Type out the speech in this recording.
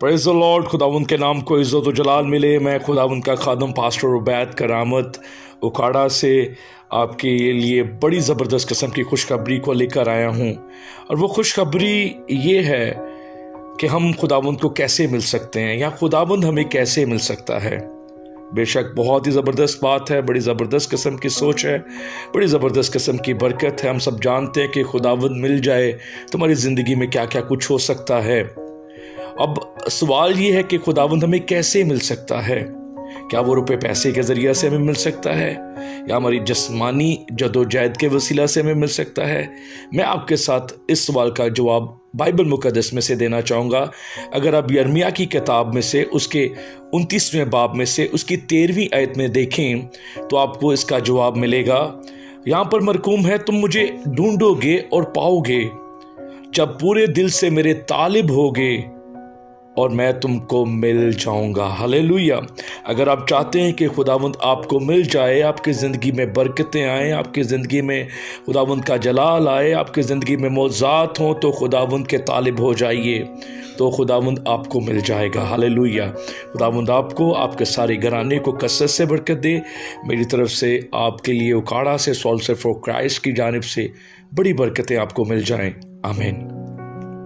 Praise the Lord. खुदावंद के नाम को इज़्ज़त व जलाल मिले। मैं खुदावंद का खादम पास्टर उबैद करामत उकाड़ा से आपके लिए बड़ी ज़बरदस्त किस्म की खुशखबरी को लेकर आया हूँ। और वो खुशखबरी ये है कि हम खुदावंद को कैसे मिल सकते हैं या खुदावंद हमें कैसे मिल सकता है। बेशक बहुत ही ज़बरदस्त बात है, बड़ी ज़बरदस्त किस्म की सोच है, बड़ी ज़बरदस्त किस्म की बरकत है। हम सब जानते हैं कि खुदावंद मिल जाए तुम्हारी ज़िंदगी में क्या क्या कुछ हो सकता है। अब सवाल ये है कि खुदावंद हमें कैसे मिल सकता है। क्या वो रुपए पैसे के ज़रिए से हमें मिल सकता है या हमारी जिस्मानी जदोजहद के वसीला से हमें मिल सकता है। मैं आपके साथ इस सवाल का जवाब बाइबल मुकद्दस में से देना चाहूँगा। अगर आप यिर्मयाह की किताब में से उसके 29वें बाब में से उसकी 13वीं आयत में देखें तो आपको इसका जवाब मिलेगा। यहाँ पर मरकूम है, तुम मुझे ढूंढोगे और पाओगे जब पूरे दिल से मेरे तालिब होगे और मैं तुमको मिल जाऊंगा। हालेलुया। अगर आप चाहते हैं कि खुदावंद आपको मिल जाए, आपकी ज़िंदगी में बरकतें आए, आपकी ज़िंदगी में खुदावंद का जलाल आए, आपकी ज़िंदगी में मौज़ात हों, तो खुदावंद के तालिब हो जाइए, तो खुदावंद आपको मिल जाएगा। हालेलुया। खुदावंद आपको, आपके सारे घराने को कसरत से बरकत दे। मेरी तरफ से आपके लिए उकाड़ा से सॉल्व फॉर क्राइस्ट की जानिब से बड़ी बरकतें आपको मिल जाएं। आमीन।